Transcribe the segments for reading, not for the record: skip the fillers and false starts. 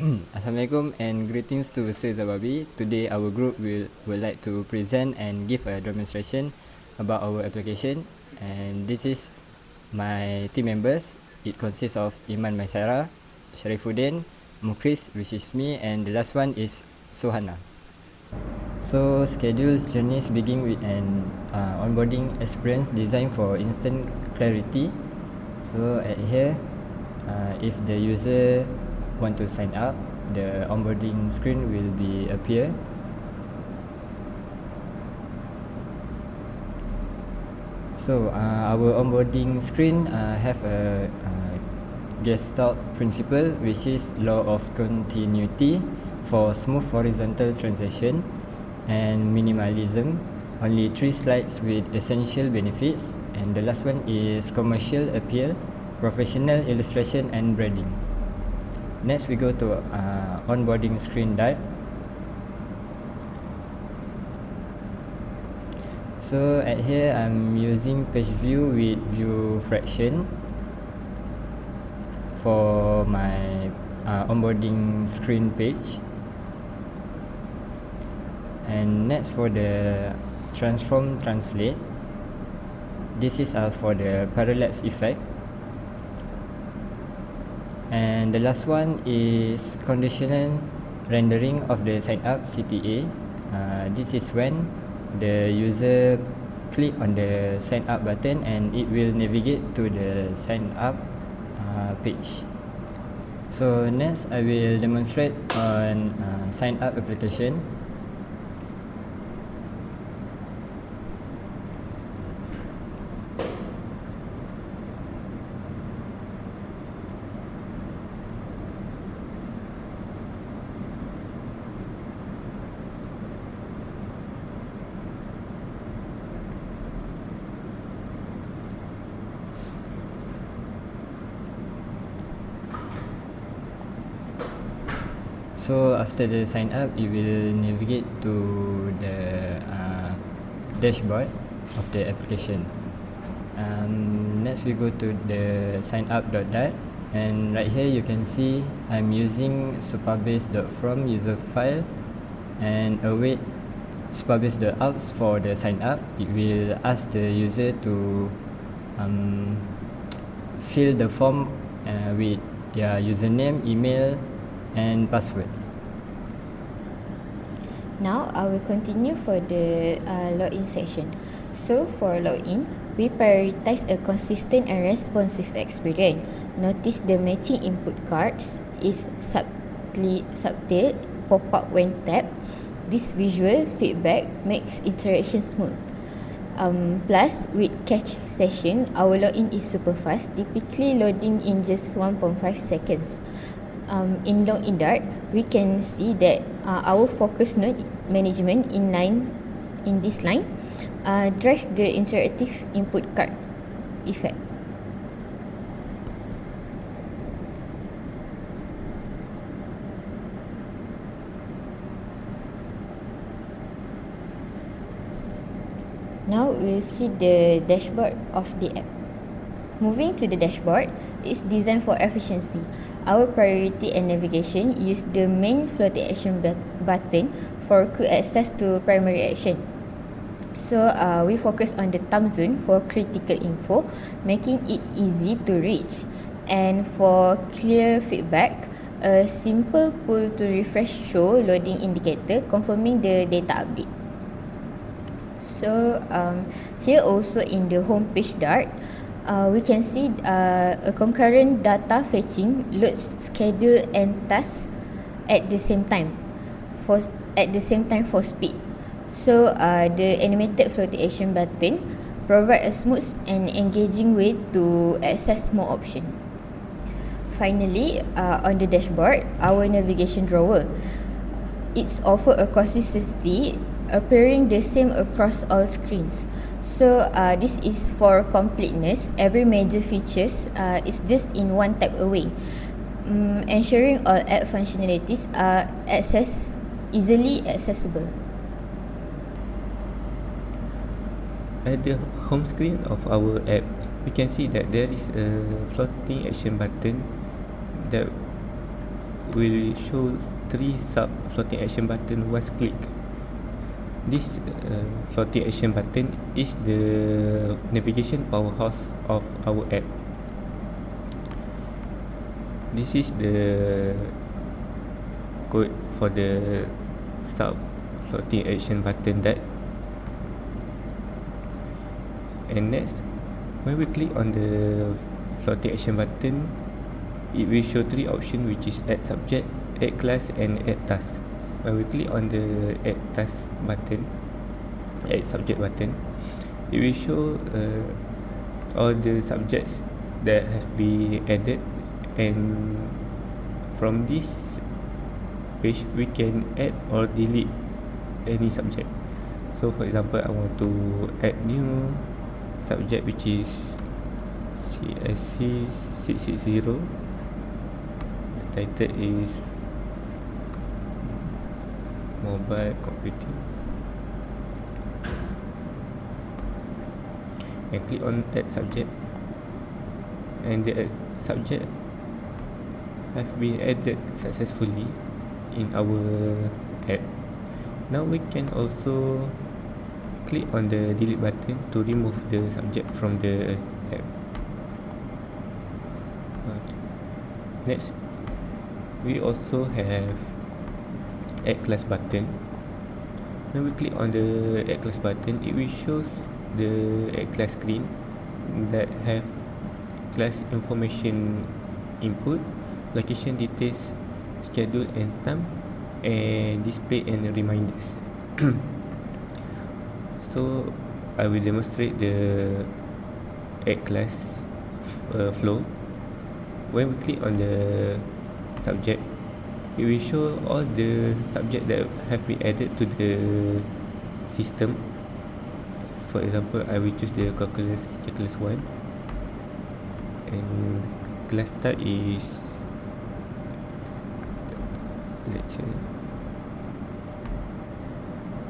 Assalamualaikum and greetings to Sales ABADI. Today our group would like to present and give a demonstration about our application, and this is my team members. It consists of IMAN, MYSARAH, SYARIFUDDIN, MUKHRIZ, which is me, and the last one is NOORSUHANA. So Schedule's journeys begin with an onboarding experience designed for instant clarity. So at here, if the user want to sign up, the onboarding screen will be appear. So our onboarding screen have a Gestalt principle, which is law of continuity for smooth horizontal transition and minimalism. Only 3 slides with essential benefits, and the last one is commercial appeal, professional illustration and branding. Next we go to onboarding screen dart. So at here I'm using page view with view fraction for my onboarding screen page. And next for the transform translate, this is for the parallax effect. And the last one is conditional rendering of the sign up CTA. This is when the user click on the sign up button and it will navigate to the sign up page. So next I will demonstrate on sign up application. So after the sign up, you will navigate to the dashboard of the application. Next we go to the sign up.dat, and right here you can see I'm using supabase.from user file and await supabase.out for the sign up. It will ask the user to fill the form with their username, email and password. Now I will continue for the login section. So for login, we prioritize a consistent and responsive experience. Notice the matching input cards is subtle pop-up when tapped. This visual feedback makes interaction smooth. Plus, with cache session, our login is super fast, typically loading in just 1.5 seconds. In login dart, we can see that our focus node management in this line drives the interactive input card effect. Now we'll see the dashboard of the app. Moving to the dashboard, it's designed for efficiency. Our priority and navigation use the main floating action button for quick access to primary action. So we focus on the thumb zone for critical info, making it easy to reach. And for clear feedback, a simple pull to refresh show loading indicator confirming the data update. So here also in the home page dart, we can see a concurrent data fetching loads schedule and tasks at the same time for speed. So the animated floating action button provide a smooth and engaging way to access more options. Finally, on the dashboard, our navigation drawer, it's offer a consistency appearing the same across all screens. So this is for completeness. Every major features is just in one tap away, ensuring all app functionalities are easily accessible. At the home screen of our app, we can see that there is a floating action button that will show 3 sub floating action button once clicked. This floating action button is the navigation powerhouse of our app. This is the code for the sub floating action button that. And next, when we click on the floating action button, it will show 3 options, which is add subject, add class, and add task. When we click on the add task button, add subject button, it will show all the subjects that have been added, and from this page we can add or delete any subject. So for example, I want to add new subject, which is CSC660. The title is mobile computing, and click on add subject, and the subject have been added successfully in our app. Now we can also click on the delete button to remove the subject from the app. Next, we also have add class button. When we click on the add class button, it will show the add class screen that have class information input, location details, schedule and time, and display and reminders. So I will demonstrate the add class flow. When we click on the subject, it will show all the subject that have been added to the system. For example, I will choose the calculus checklist 1, and class type is lecture,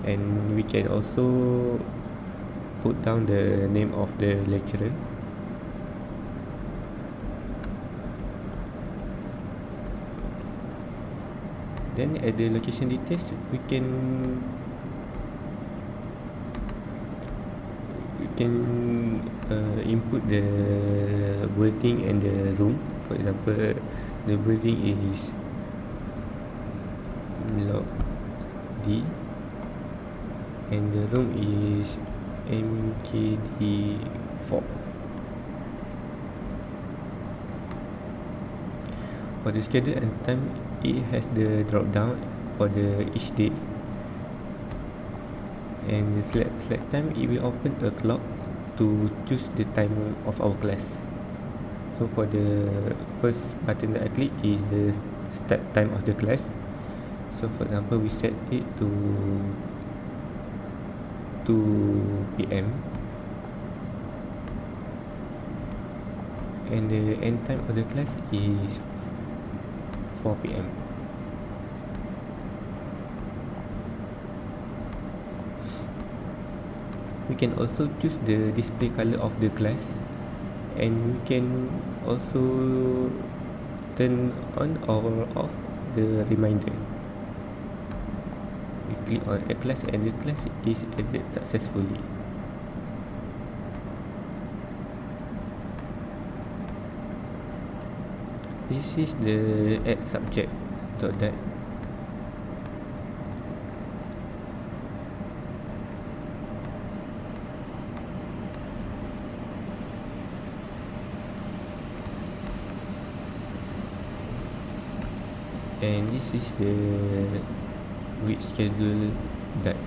and we can also put down the name of the lecturer. Then at the location details, we can input the building and the room. For example, the building is block D, and the room is MKD4. For the schedule and time, it has the drop down for the each day, and the select time, it will open a clock to choose the time of our class. So for the first button that I click is the start time of the class. So for example, we set it to 2 PM, and the end time of the class is 4 PM. We can also choose the display color of the class, and we can also turn on or off the reminder. We click on a class, and the class is added successfully. This is the add subject .dat. And this is the week schedule that.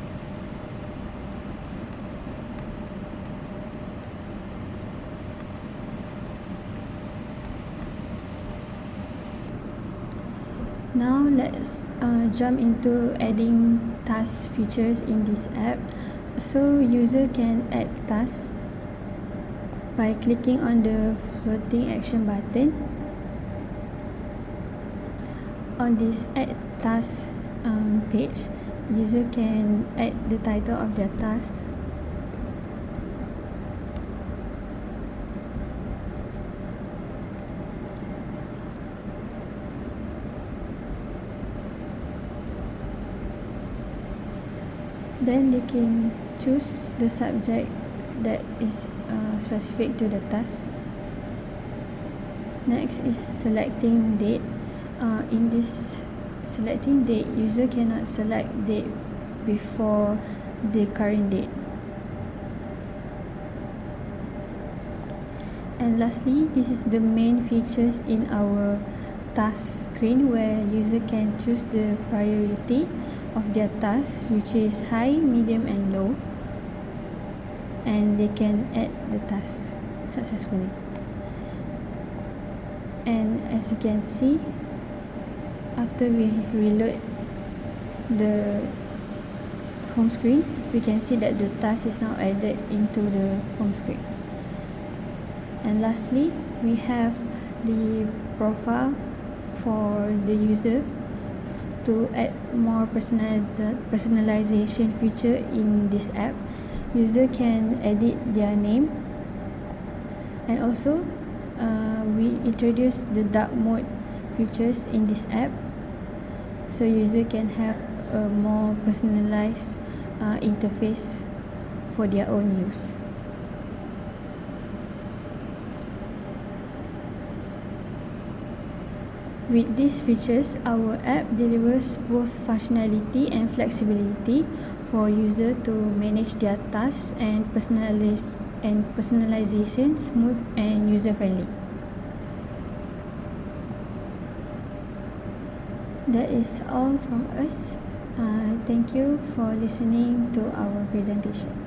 Now let's jump into adding task features in this app. So user can add tasks by clicking on the floating action button. On this add task page, user can add the title of their task, Then they can choose the subject that is specific to the task. Next is selecting date. In this selecting date, user cannot select date before the current date. And lastly, this is the main features in our task screen, where user can choose the priority of their task, which is high, medium and low, and they can add the task successfully. And as you can see, after we reload the home screen, we can see that the task is now added into the home screen. And lastly, we have the profile for the user to add more personalization feature in this app. User can edit their name, and also we introduce the dark mode features in this app, so user can have a more personalized interface for their own use. With these features, our app delivers both functionality and flexibility for user to manage their tasks and personalization smooth and user-friendly. That is all from us. Thank you for listening to our presentation.